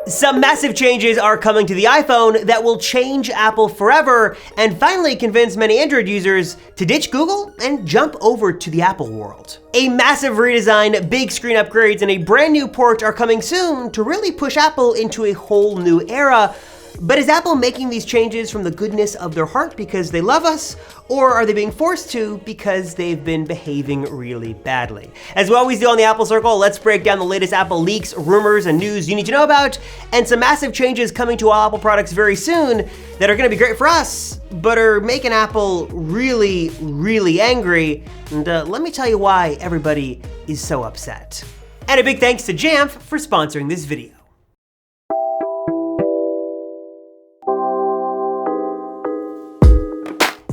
Some massive changes are coming to the iPhone that will change Apple forever and finally convince many Android users to ditch Google and jump over to the Apple world. A massive redesign, big screen upgrades, and a brand new port are coming soon to really push Apple into a whole new era. But is Apple making these changes from the goodness of their heart because they love us, or are they being forced to because they've been behaving really badly? As we always do on the Apple Circle, let's break down the latest Apple leaks, rumors, and news you need to know about, and some massive changes coming to all Apple products very soon that are gonna be great for us, but are making Apple really, really angry. And let me tell you why everybody is so upset. And a big thanks to Jamf for sponsoring this video.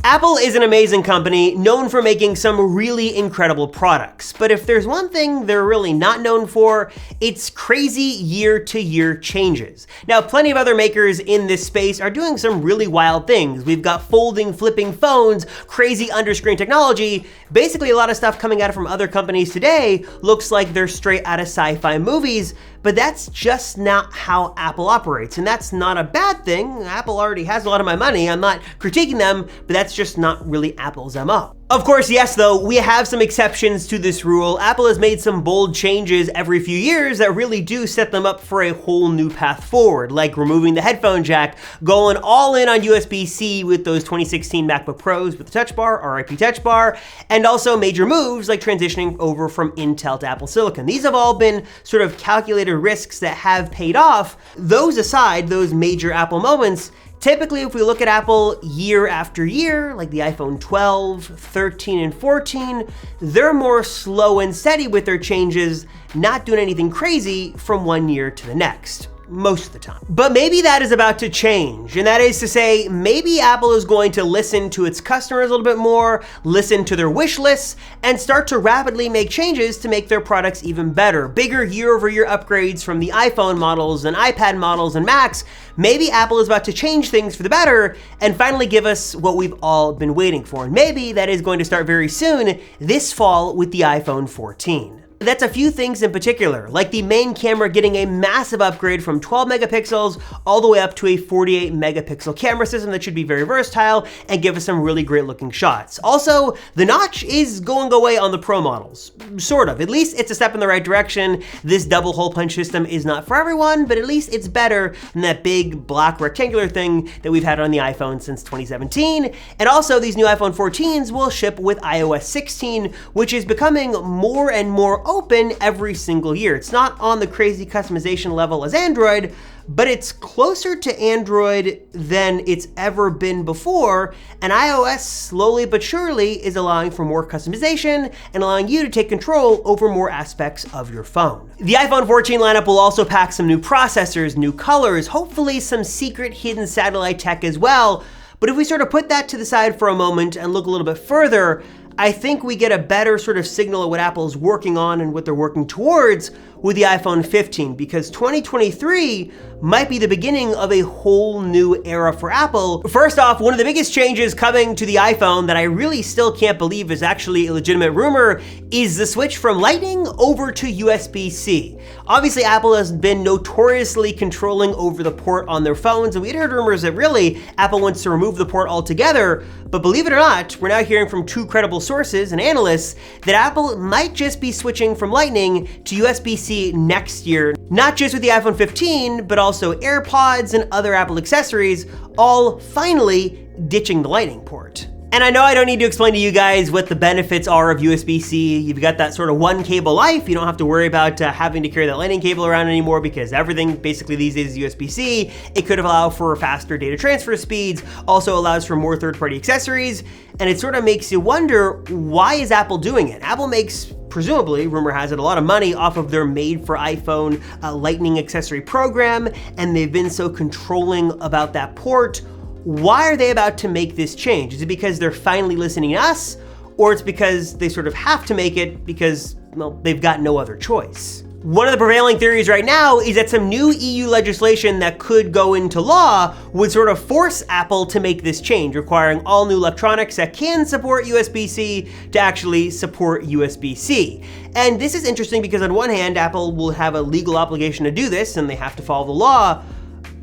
Apple is an amazing company known for making some really incredible products, but if there's one thing they're really not known for, it's crazy year-to-year changes. Now, plenty of other makers in this space are doing some really wild things. We've got folding, flipping phones, crazy underscreen technology. Basically, a lot of stuff coming out from other companies today looks like they're straight out of sci-fi movies, but that's just not how Apple operates, and that's not a bad thing. Apple already has a lot of my money. I'm not critiquing them, but that's just not really Apple's MO. Of course, yes, though, we have some exceptions to this rule. Apple has made some bold changes every few years that really do set them up for a whole new path forward, like removing the headphone jack, going all in on USB-C with those 2016 MacBook Pros with the Touch Bar, RIP Touch Bar, and also major moves like transitioning over from Intel to Apple Silicon. These have all been sort of calculated risks that have paid off. Those aside, those major Apple moments, typically, if we look at Apple year after year, like the iPhone 12, 13, and 14, they're more slow and steady with their changes, not doing anything crazy from one year to the next. Most of the time. But maybe that is about to change, and that is to say, maybe Apple is going to listen to its customers a little bit more, listen to their wish lists, and start to rapidly make changes to make their products even better. Bigger year-over-year upgrades from the iPhone models and iPad models and Macs. Maybe Apple is about to change things for the better and finally give us what we've all been waiting for. And maybe that is going to start very soon, this fall with the iPhone 14. That's a few things in particular, like the main camera getting a massive upgrade from 12 megapixels all the way up to a 48 megapixel camera system that should be very versatile and give us some really great looking shots. Also, the notch is going away on the Pro models. Sort of. At least it's a step in the right direction. This double hole punch system is not for everyone, but at least it's better than that big black rectangular thing that we've had on the iPhone since 2017. And also, these new iPhone 14s will ship with iOS 16, which is becoming more and more open every single year. It's not on the crazy customization level as Android, but it's closer to Android than it's ever been before, and iOS slowly but surely is allowing for more customization and allowing you to take control over more aspects of your phone. The iPhone 14 lineup will also pack some new processors, new colors, hopefully some secret hidden satellite tech as well. But if we sort of put that to the side for a moment and look a little bit further, I think we get a better sort of signal of what Apple's working on and what they're working towards with the iPhone 15, because 2023 might be the beginning of a whole new era for Apple. First off, one of the biggest changes coming to the iPhone that I really still can't believe is actually a legitimate rumor is the switch from Lightning over to USB-C. Obviously, Apple has been notoriously controlling over the port on their phones, and we had heard rumors that really Apple wants to remove the port altogether, but believe it or not, we're now hearing from two credible sources and analysts that Apple might just be switching from Lightning to USB-C next year, not just with the iPhone 15, but also AirPods and other Apple accessories, all finally ditching the Lightning port. And I know I don't need to explain to you guys what the benefits are of USB-C. You've got that sort of one cable life. You don't have to worry about having to carry that Lightning cable around anymore because everything basically these days is USB-C. It could allow for faster data transfer speeds, also allows for more third-party accessories, and it sort of makes you wonder, why is Apple doing it? Apple makes, presumably, rumor has it, a lot of money off of their made for iPhone Lightning accessory program, and they've been so controlling about that port. Why are they about to make this change? Is it because they're finally listening to us, or it's because they sort of have to make it because, well, they've got no other choice? One of the prevailing theories right now is that some new EU legislation that could go into law would sort of force Apple to make this change, requiring all new electronics that can support USB-C to actually support USB-C. And this is interesting because on one hand, Apple will have a legal obligation to do this and they have to follow the law.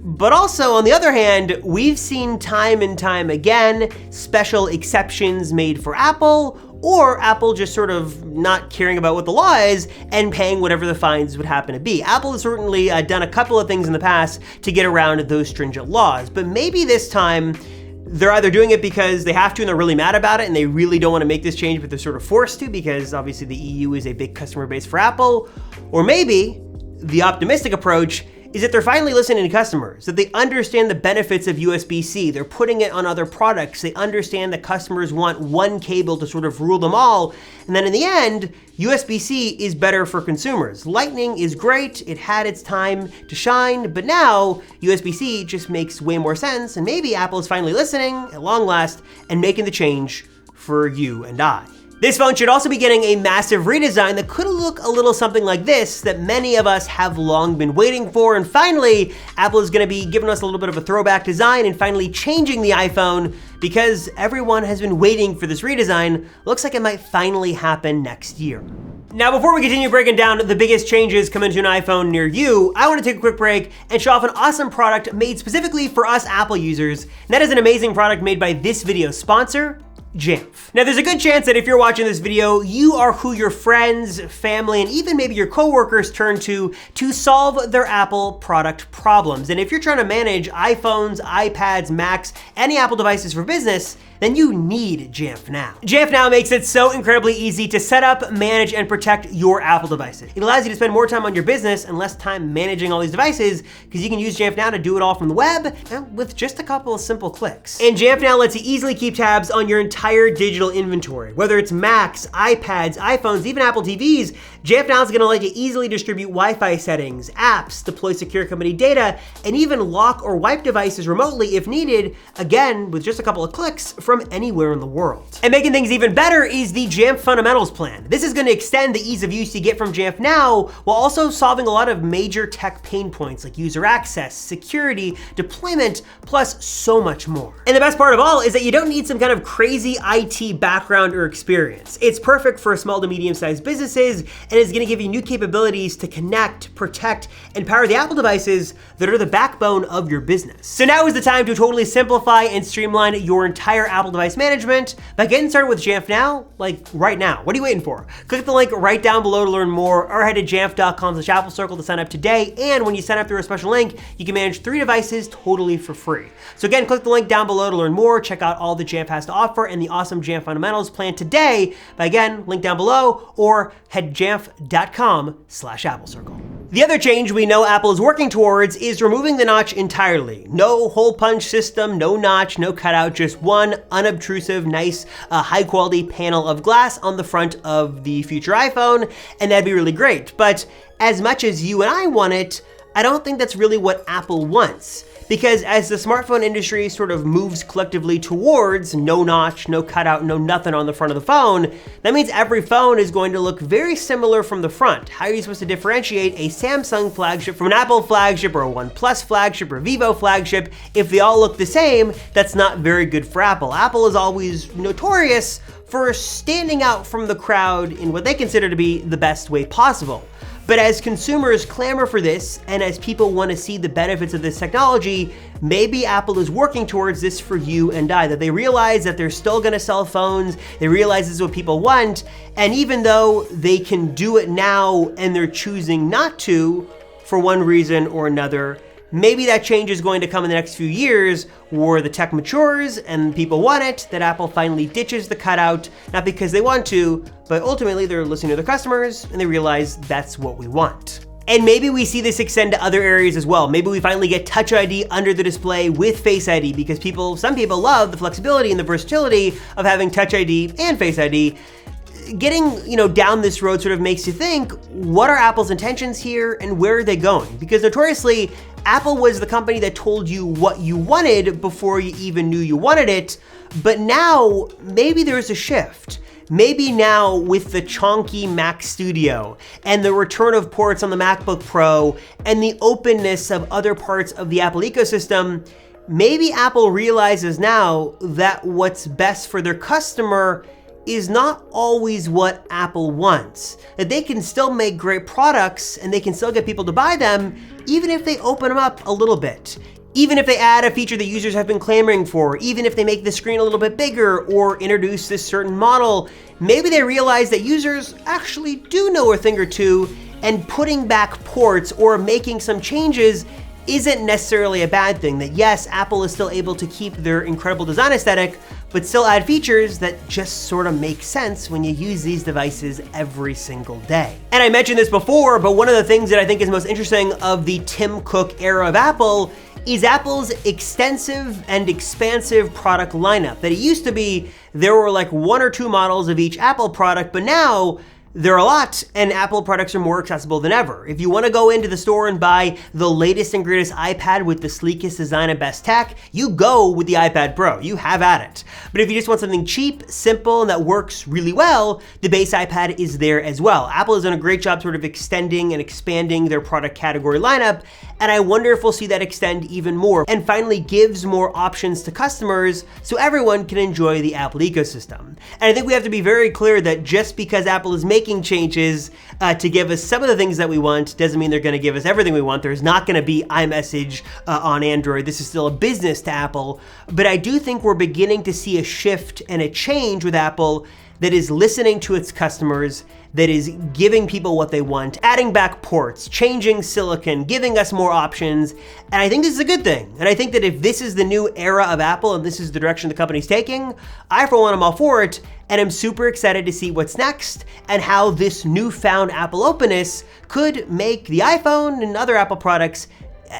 But also, on the other hand, we've seen time and time again special exceptions made for Apple, or Apple just sort of not caring about what the law is and paying whatever the fines would happen to be. Apple has certainly done a couple of things in the past to get around those stringent laws, but maybe this time they're either doing it because they have to and they're really mad about it and they really don't want to make this change, but they're sort of forced to because obviously the EU is a big customer base for Apple. Or maybe the optimistic approach is that they're finally listening to customers, that they understand the benefits of USB-C, they're putting it on other products, they understand that customers want one cable to sort of rule them all, and then in the end, USB-C is better for consumers. Lightning is great, it had its time to shine, but now USB-C just makes way more sense, and maybe Apple is finally listening, at long last, and making the change for you and I. This phone should also be getting a massive redesign that could look a little something like this that many of us have long been waiting for. And finally, Apple is gonna be giving us a little bit of a throwback design and finally changing the iPhone because everyone has been waiting for this redesign. Looks like it might finally happen next year. Now, before we continue breaking down the biggest changes coming to an iPhone near you, I want to take a quick break and show off an awesome product made specifically for us Apple users. And that is an amazing product made by this video's sponsor, Jamf. Now, there's a good chance that if you're watching this video, you are who your friends, family, and even maybe your coworkers turn to solve their Apple product problems. And if you're trying to manage iPhones, iPads, Macs, any Apple devices for business, then you need Jamf Now. Jamf Now makes it so incredibly easy to set up, manage, and protect your Apple devices. It allows you to spend more time on your business and less time managing all these devices because you can use Jamf Now to do it all from the web with just a couple of simple clicks. And Jamf Now lets you easily keep tabs on your entire digital inventory. Whether it's Macs, iPads, iPhones, even Apple TVs, Jamf Now is gonna let you easily distribute Wi-Fi settings, apps, deploy secure company data, and even lock or wipe devices remotely if needed, again, with just a couple of clicks from anywhere in the world. And making things even better is the Jamf Fundamentals plan. This is gonna extend the ease of use you get from Jamf Now while also solving a lot of major tech pain points like user access, security, deployment, plus so much more. And the best part of all is that you don't need some kind of crazy IT background or experience. It's perfect for small to medium-sized businesses and is gonna give you new capabilities to connect, protect, and power the Apple devices that are the backbone of your business. So now is the time to totally simplify and streamline your entire Apple device management by getting started with Jamf Now, like right now. What are you waiting for? Click the link right down below to learn more, or head to jamf.com/applecircle to sign up today. And when you sign up through a special link, you can manage 3 devices totally for free. So again, click the link down below to learn more, check out all that Jamf has to offer and the awesome Jamf Fundamentals plan today by, again, link down below, or head jamf.com/applecircle. The other change we know Apple is working towards is removing the notch entirely. No hole punch system, no notch, no cutout, just one unobtrusive, nice, high quality panel of glass on the front of the future iPhone, and that'd be really great. But as much as you and I want it, I don't think that's really what Apple wants. Because as the smartphone industry sort of moves collectively towards no notch, no cutout, no nothing on the front of the phone, that means every phone is going to look very similar from the front. How are you supposed to differentiate a Samsung flagship from an Apple flagship or a OnePlus flagship or Vivo flagship if they all look the same? That's not very good for Apple. Apple is always notorious for standing out from the crowd in what they consider to be the best way possible. But as consumers clamor for this, and as people want to see the benefits of this technology, maybe Apple is working towards this for you and I, that they realize that they're still gonna sell phones, they realize this is what people want, and even though they can do it now and they're choosing not to, for one reason or another, maybe that change is going to come in the next few years where the tech matures and people want it, that Apple finally ditches the cutout, not because they want to, but ultimately they're listening to their customers and they realize that's what we want. And maybe we see this extend to other areas as well. Maybe we finally get Touch ID under the display with Face ID because some people love the flexibility and the versatility of having Touch ID and Face ID. Getting down this road sort of makes you think, what are Apple's intentions here and where are they going? Because notoriously, Apple was the company that told you what you wanted before you even knew you wanted it, but now maybe there's a shift. maybe now with the chonky Mac Studio and the return of ports on the MacBook Pro and the openness of other parts of the Apple ecosystem, maybe Apple realizes now that what's best for their customer is not always what Apple wants. That they can still make great products and they can still get people to buy them, even if they open them up a little bit. Even if they add a feature that users have been clamoring for, even if they make the screen a little bit bigger or introduce this certain model, maybe they realize that users actually do know a thing or two, and putting back ports or making some changes isn't necessarily a bad thing. That yes, Apple is still able to keep their incredible design aesthetic, but still add features that just sort of make sense when you use these devices every single day. And I mentioned this before, but one of the things that I think is most interesting of the Tim Cook era of Apple is Apple's extensive and expansive product lineup. That it used to be there were like 1 or 2 models of each Apple product, but now there are a lot, and Apple products are more accessible than ever. If you want to go into the store and buy the latest and greatest iPad with the sleekest design and best tech, you go with the iPad Pro. You have at it. But if you just want something cheap, simple, and that works really well, the base iPad is there as well. Apple has done a great job sort of extending and expanding their product category lineup, and I wonder if we'll see that extend even more and finally gives more options to customers so everyone can enjoy the Apple ecosystem. And I think we have to be very clear that just because Apple is making changes to give us some of the things that we want doesn't mean they're going to give us everything we want. There's not going to be iMessage on Android. This is still a business to Apple, but I do think we're beginning to see a shift and a change with Apple that is listening to its customers, that is giving people what they want, adding back ports, changing silicon, giving us more options. And I think this is a good thing. And I think that if this is the new era of Apple and this is the direction the company's taking, I for one am all for it. And I'm super excited to see what's next and how this newfound Apple openness could make the iPhone and other Apple products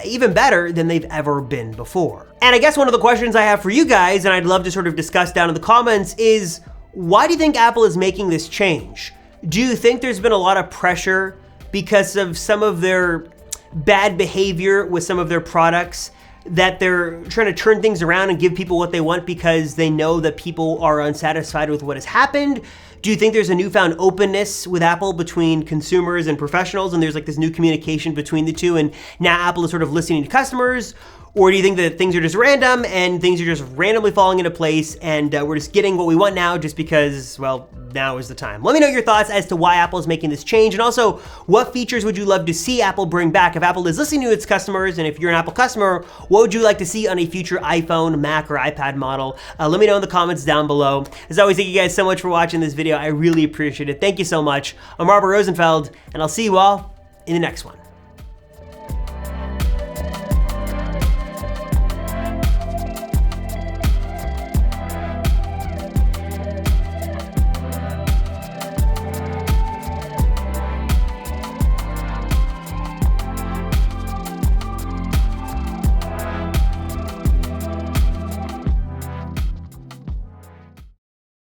even better than they've ever been before. And I guess one of the questions I have for you guys, and I'd love to sort of discuss down in the comments, is why do you think Apple is making this change? Do you think there's been a lot of pressure because of some of their bad behavior with some of their products, that they're trying to turn things around and give people what they want because they know that people are unsatisfied with what has happened? Do you think there's a newfound openness with Apple between consumers and professionals, and there's like this new communication between the two, and now Apple is sort of listening to customers? Or do you think that things are just random and things are just randomly falling into place and we're just getting what we want now just because, well, now is the time? Let me know your thoughts as to why Apple is making this change, and also what features would you love to see Apple bring back? If Apple is listening to its customers, and if you're an Apple customer, what would you like to see on a future iPhone, Mac, or iPad model? Let me know in the comments down below. As always, thank you guys so much for watching this video. I really appreciate it. Thank you so much. I'm Robert Rosenfeld, and I'll see you all in the next one.